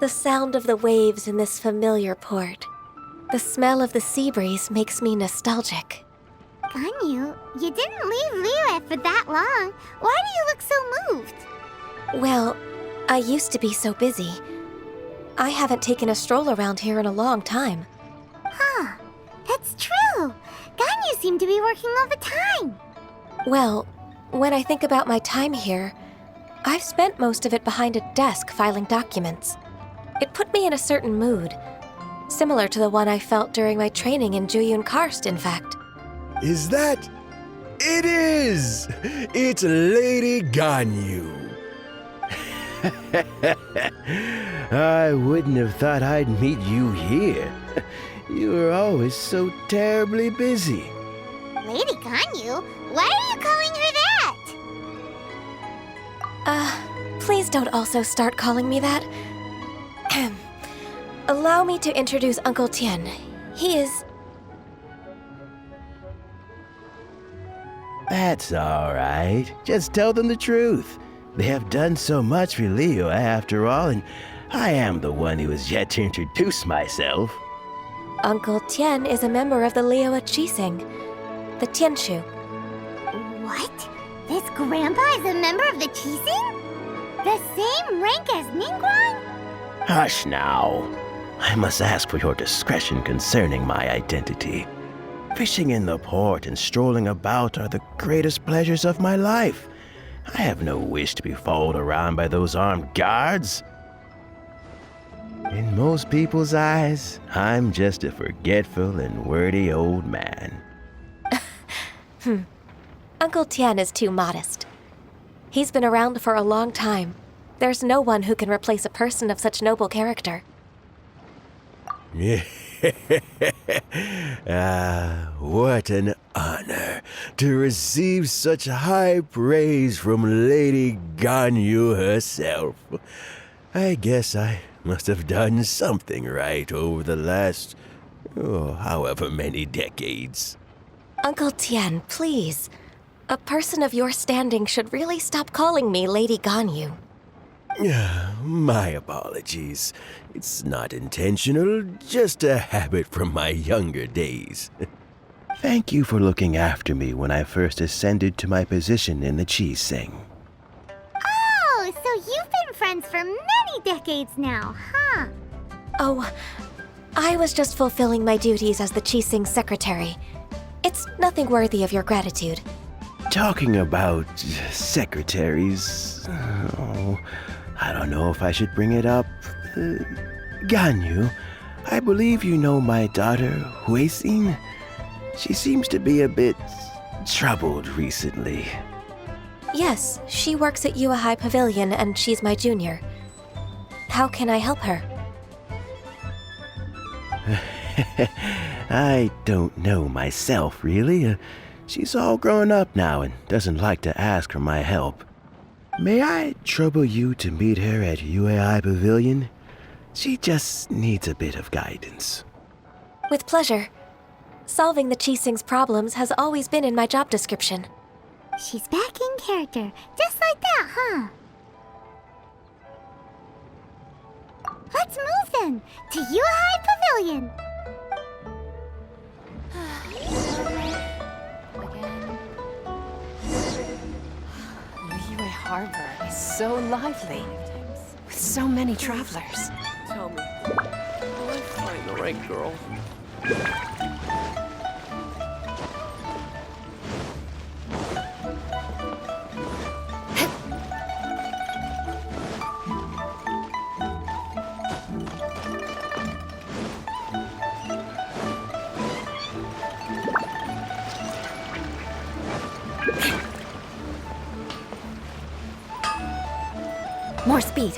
The sound of the waves in this familiar port. The smell of the sea breeze makes me nostalgic. Ganyu, you didn't leave Liyue for that long. Why do you look so moved? Well, I used to be so busy. I haven't taken a stroll around here in a long time. Huh, that's true. Ganyu seemed to be working all the time. Well, when I think about my time here, I've spent most of it behind a desk filing documents. It put me in a certain mood, similar to the one I felt during my training in Juyun Karst, in fact. Is that? It is! It's Lady Ganyu. I wouldn't have thought I'd meet you here. You were always so terribly busy. Lady Ganyu? Why are you calling her that? Please don't also start calling me that. Allow me to introduce Uncle Tien. He is... That's all right. Just tell them the truth. They have done so much for Liyue after all, and I am the one who has yet to introduce myself. Uncle Tien is a member of the Liyue Qixing, the Tianshu. What? This grandpa is a member of the Qixing? The same rank as Ningguang? Hush now. I must ask for your discretion concerning my identity. Fishing in the port and strolling about are the greatest pleasures of my life. I have no wish to be followed around by those armed guards. In most people's eyes, I'm just a forgetful and wordy old man. Uncle Tien is too modest. He's been around for a long time. There's no one who can replace a person of such noble character. What an honor to receive such high praise from Lady Ganyu herself. I guess I must have done something right over the last, however many decades. Uncle Tien, please. A person of your standing should really stop calling me Lady Ganyu. My apologies. It's not intentional, just a habit from my younger days. Thank you for looking after me when I first ascended to my position in the Qixing. Oh, so you've been friends for many decades now, huh? Oh, I was just fulfilling my duties as the Qixing secretary. It's nothing worthy of your gratitude. Talking about secretaries, I don't know if I should bring it up. Ganyu, I believe you know my daughter, Huixin. She seems to be a bit troubled recently. Yes, she works at Yua High Pavilion and she's my junior. How can I help her? I don't know myself, really. She's all grown up now and doesn't like to ask for my help. May I trouble you to meet her at UAI Pavilion? She just needs a bit of guidance. With pleasure. Solving the Qixing's problems has always been in my job description. She's back in character, just like that, huh? Let's move then, to UAI Pavilion! Liyue Harbor is so lively, with so many travelers. Tell me, will I find the right girl? More speed.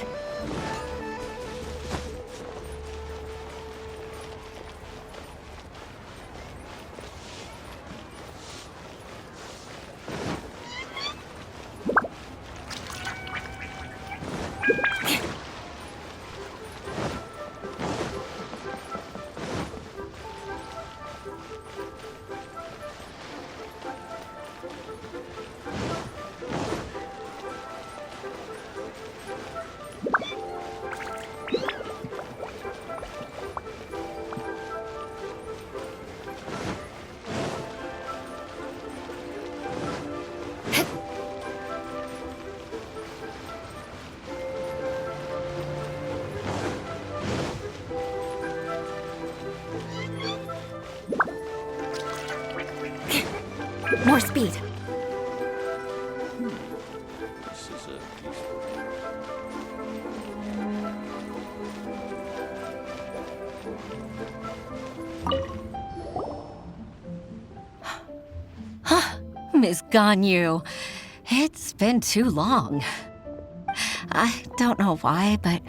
More speed. This is a peaceful. Miss Ganyu, it's been too long. I don't know why, but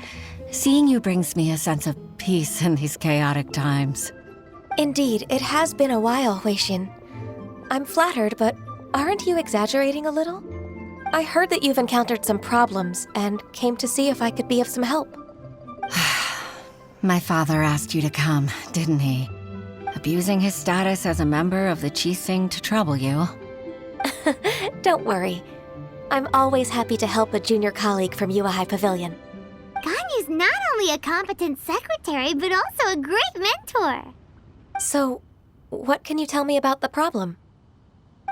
seeing you brings me a sense of peace in these chaotic times. Indeed, it has been a while, Huixin. I'm flattered, but aren't you exaggerating a little? I heard that you've encountered some problems and came to see if I could be of some help. My father asked you to come, didn't he? Abusing his status as a member of the Qixing to trouble you. Don't worry. I'm always happy to help a junior colleague from Yuehai Pavilion. Ganyu's not only a competent secretary, but also a great mentor. So, what can you tell me about the problem?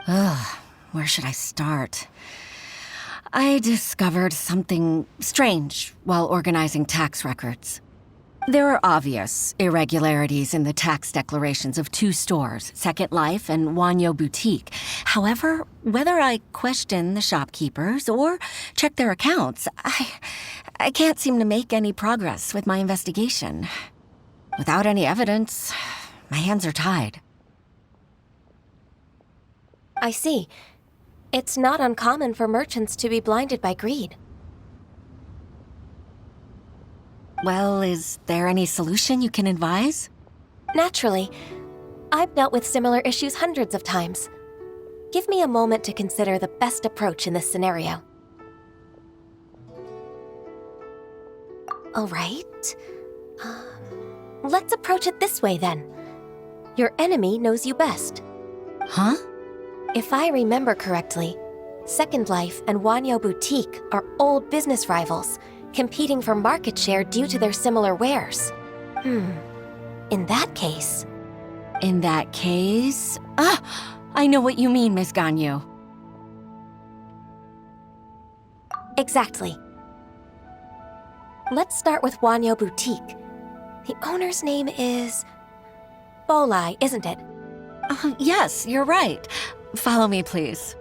Ugh, where should I start? I discovered something strange while organizing tax records. There are obvious irregularities in the tax declarations of two stores, Second Life and Wanyo Boutique. However, whether I question the shopkeepers or check their accounts, I can't seem to make any progress with my investigation. Without any evidence, my hands are tied. I see. It's not uncommon for merchants to be blinded by greed. Well, is there any solution you can advise? Naturally. I've dealt with similar issues hundreds of times. Give me a moment to consider the best approach in this scenario. All right. Let's approach it this way then. Your enemy knows you best. Huh? If I remember correctly, Second Life and Wanyo Boutique are old business rivals, competing for market share due to their similar wares. In that case... In that case... I know what you mean, Miss Ganyu. Exactly. Let's start with Wanyo Boutique. The owner's name is... Bolai, isn't it? Yes, you're right. Follow me, please.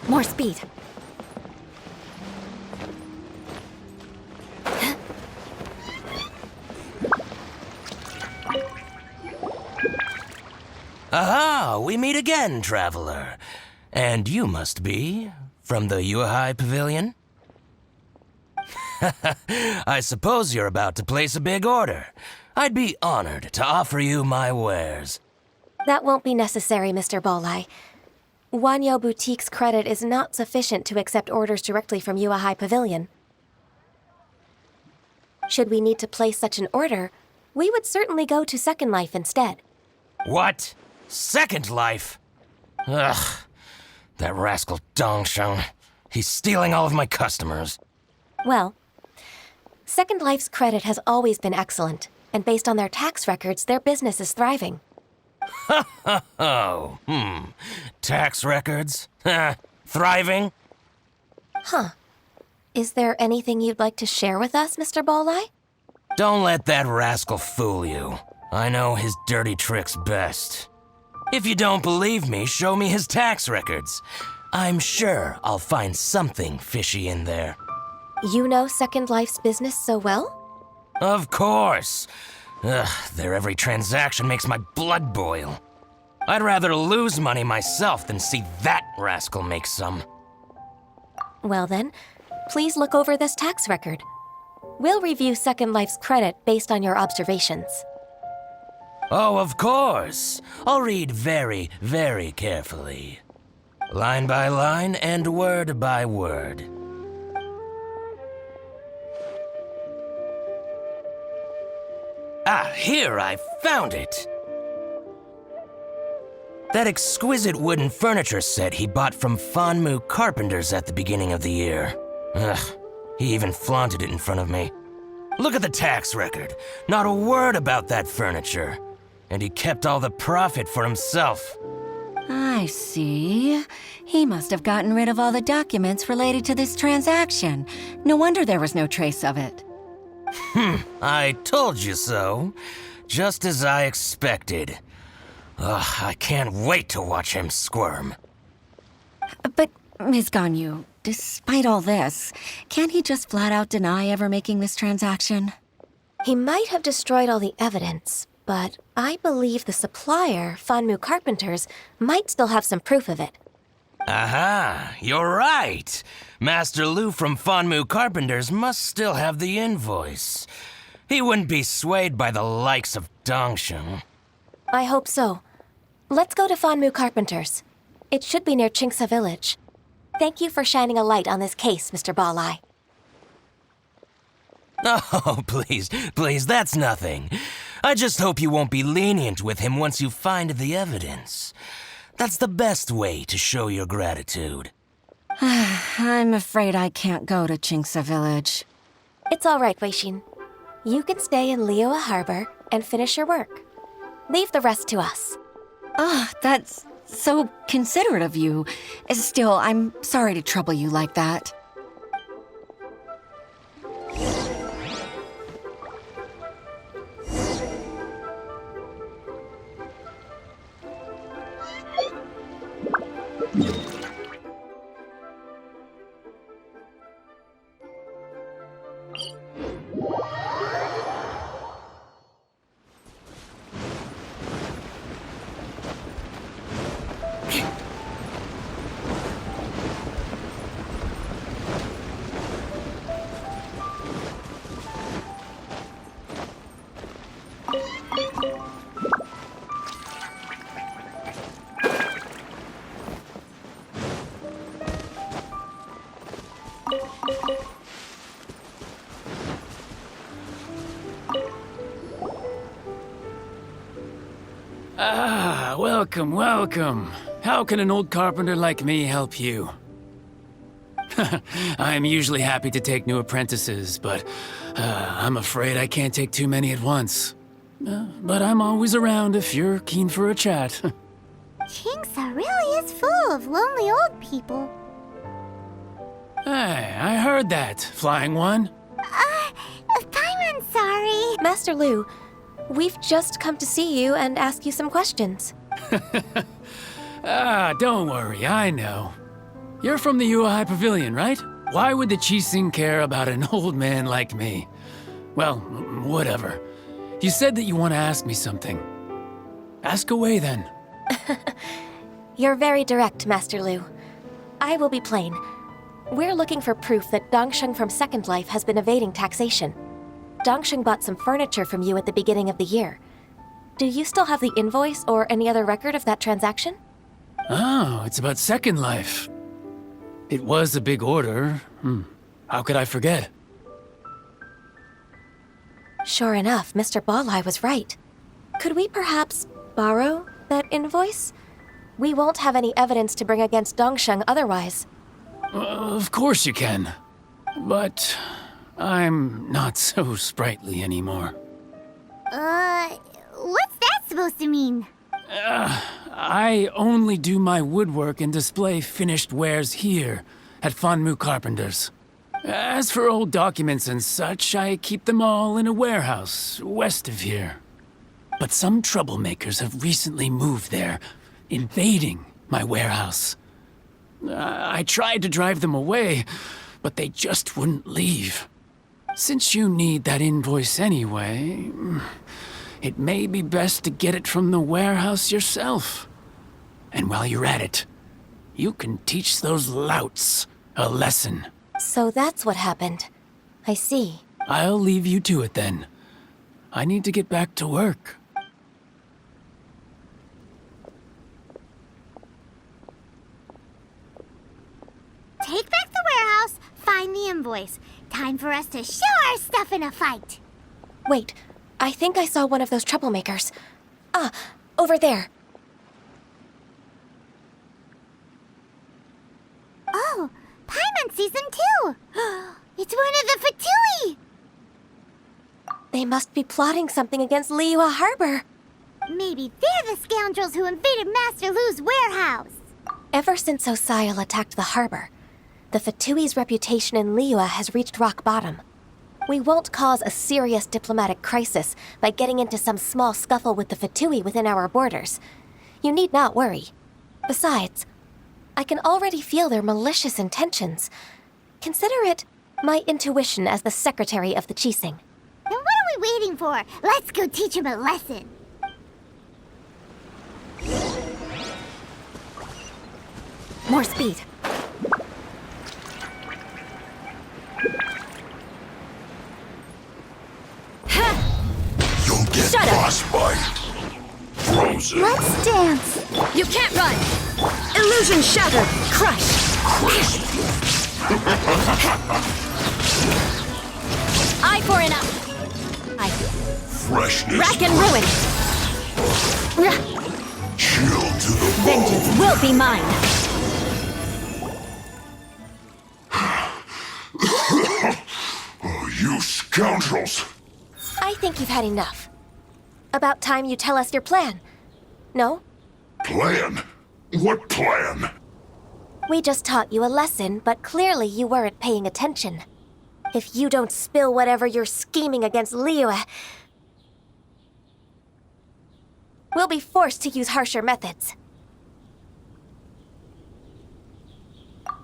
More speed. Aha! We meet again, traveler. And you must be from the Yuehai Pavilion? I suppose you're about to place a big order. I'd be honored to offer you my wares. That won't be necessary, Mr. Bolai. Wanyo Boutique's credit is not sufficient to accept orders directly from Yuehai Pavilion. Should we need to place such an order, we would certainly go to Second Life instead. What? Second Life? Ugh. That rascal Dongsheng. He's stealing all of my customers. Well, Second Life's credit has always been excellent, and based on their tax records, their business is thriving. Oh, Tax records? Thriving? Huh. Is there anything you'd like to share with us, Mr. Bolai? Don't let that rascal fool you. I know his dirty tricks best. If you don't believe me, show me his tax records. I'm sure I'll find something fishy in there. You know Second Life's business so well? Of course. Ugh, their every transaction makes my blood boil. I'd rather lose money myself than see that rascal make some. Well then, please look over this tax record. We'll review Second Life's credit based on your observations. Oh, of course. I'll read very, very carefully. Line by line and word by word. Here, I found it. That exquisite wooden furniture set he bought from Fanmu Carpenters at the beginning of the year. Ugh, he even flaunted it in front of me. Look at the tax record. Not a word about that furniture. And he kept all the profit for himself. I see. He must have gotten rid of all the documents related to this transaction. No wonder there was no trace of it. I told you so. Just as I expected. Ugh, I can't wait to watch him squirm. But, Ms. Ganyu, despite all this, can't he just flat out deny ever making this transaction? He might have destroyed all the evidence, but I believe the supplier, Fanmu Carpenters, might still have some proof of it. Aha, you're right. Master Lu from Fanmu Carpenters must still have the invoice. He wouldn't be swayed by the likes of Dongsheng. I hope so. Let's go to Fanmu Carpenters. It should be near Chingsa Village. Thank you for shining a light on this case, Mr. Balai. Oh, please, that's nothing. I just hope you won't be lenient with him once you find the evidence. That's the best way to show your gratitude. I'm afraid I can't go to Chingsa Village. It's all right, Weishin. You can stay in Liyue Harbor and finish your work. Leave the rest to us. Oh, that's so considerate of you. Still, I'm sorry to trouble you like that. Welcome. How can an old carpenter like me help you? I'm usually happy to take new apprentices, but I'm afraid I can't take too many at once. But I'm always around if you're keen for a chat. Chingsa really is full of lonely old people. Hey, I heard that, Flying One. Paimon's sorry. Master Lu, we've just come to see you and ask you some questions. Don't worry, I know. You're from the Yuehai Pavilion, right? Why would the Qixing care about an old man like me? Well, whatever. You said that you want to ask me something. Ask away, then. You're very direct, Master Lu. I will be plain. We're looking for proof that Dongsheng from Second Life has been evading taxation. Dongsheng bought some furniture from you at the beginning of the year. Do you still have the invoice or any other record of that transaction? Oh, it's about Second Life. It was a big order. How could I forget? Sure enough, Mr. Balai was right. Could we perhaps borrow that invoice? We won't have any evidence to bring against Dongsheng otherwise. Of course you can. But I'm not so sprightly anymore. What's that supposed to mean? I only do my woodwork and display finished wares here at Fanmu Carpenters. As for old documents and such, I keep them all in a warehouse west of here. But some troublemakers have recently moved there, invading my warehouse. I tried to drive them away, but they just wouldn't leave. Since you need that invoice anyway, it may be best to get it from the warehouse yourself. And while you're at it, you can teach those louts a lesson. So that's what happened. I see. I'll leave you to it then. I need to get back to work. Take back the warehouse, find the invoice. Time for us to show our stuff in a fight. Wait, I think I saw one of those troublemakers. Ah, over there. Oh, Paimon sees them too! It's one of the Fatui! They must be plotting something against Liyue Harbor. Maybe they're the scoundrels who invaded Master Lu's warehouse. Ever since Osial attacked the harbor, the Fatui's reputation in Liyue has reached rock bottom. We won't cause a serious diplomatic crisis by getting into some small scuffle with the Fatui within our borders. You need not worry. Besides, I can already feel their malicious intentions. Consider it my intuition as the secretary of the Qixing. Then what are we waiting for? Let's go teach him a lesson. More speed. You'll get frostbite. Frozen. Let's dance. You can't run! Illusion shattered! Crush! Crisp. Eye for an eye! Freshness. Rack and ruin! Chill to the bone. Vengeance will be mine! Oh, you scoundrels. I think you've had enough. About time you tell us your plan. No? Plan? What plan? We just taught you a lesson, but clearly you weren't paying attention. If you don't spill whatever you're scheming against Liyue, we'll be forced to use harsher methods.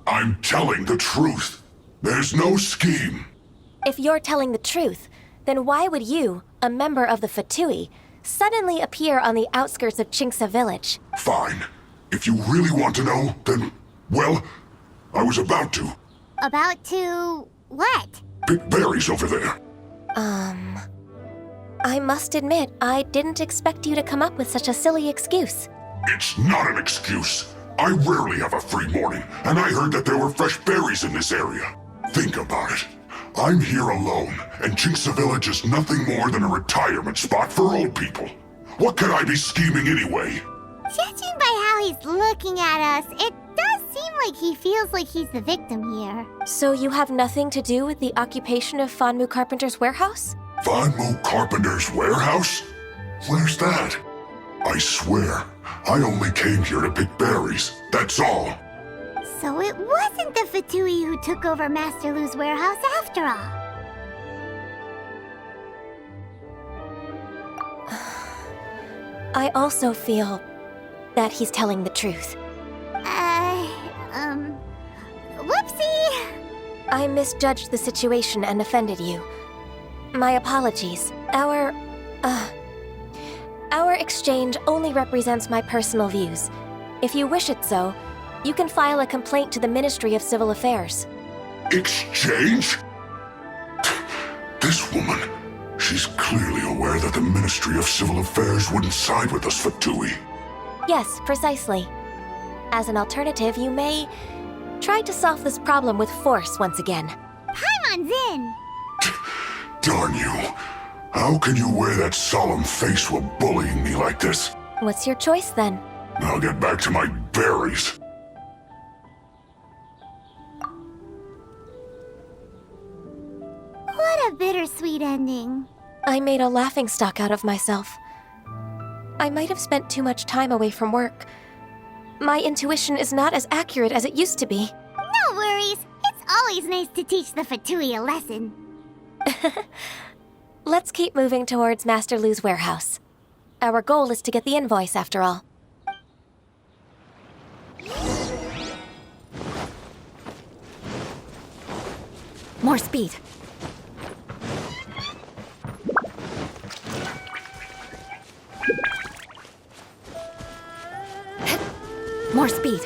I'm telling the truth. There's no scheme. If you're telling the truth, then why would you, a member of the Fatui, suddenly appear on the outskirts of Qingce village? Fine. If you really want to know, then, well, I was about to. About to... what? Pick berries over there. I must admit, I didn't expect you to come up with such a silly excuse. It's not an excuse. I rarely have a free morning, and I heard that there were fresh berries in this area. Think about it. I'm here alone, and Qingce Village is nothing more than a retirement spot for old people. What could I be scheming anyway? Judging by how he's looking at us, it does seem like he feels like he's the victim here. So you have nothing to do with the occupation of Fanmu Carpenter's warehouse? Fanmu Carpenter's warehouse? Where's that? I swear, I only came here to pick berries, that's all. So it wasn't the Fatui who took over Master Lu's warehouse after all. I also feel that he's telling the truth. Whoopsie! I misjudged the situation and offended you. My apologies. Our exchange only represents my personal views. If you wish it so, you can file a complaint to the Ministry of Civil Affairs. Exchange? This woman, she's clearly aware that the Ministry of Civil Affairs wouldn't side with us Fatui. Yes, precisely. As an alternative, you may try to solve this problem with force once again. Paimon's in! Darn you. How can you wear that solemn face while bullying me like this? What's your choice then? I'll get back to my berries. What a bittersweet ending. I made a laughingstock out of myself. I might have spent too much time away from work. My intuition is not as accurate as it used to be. No worries. It's always nice to teach the Fatui a lesson. Let's keep moving towards Master Lu's warehouse. Our goal is to get the invoice, after all. More speed. More speed.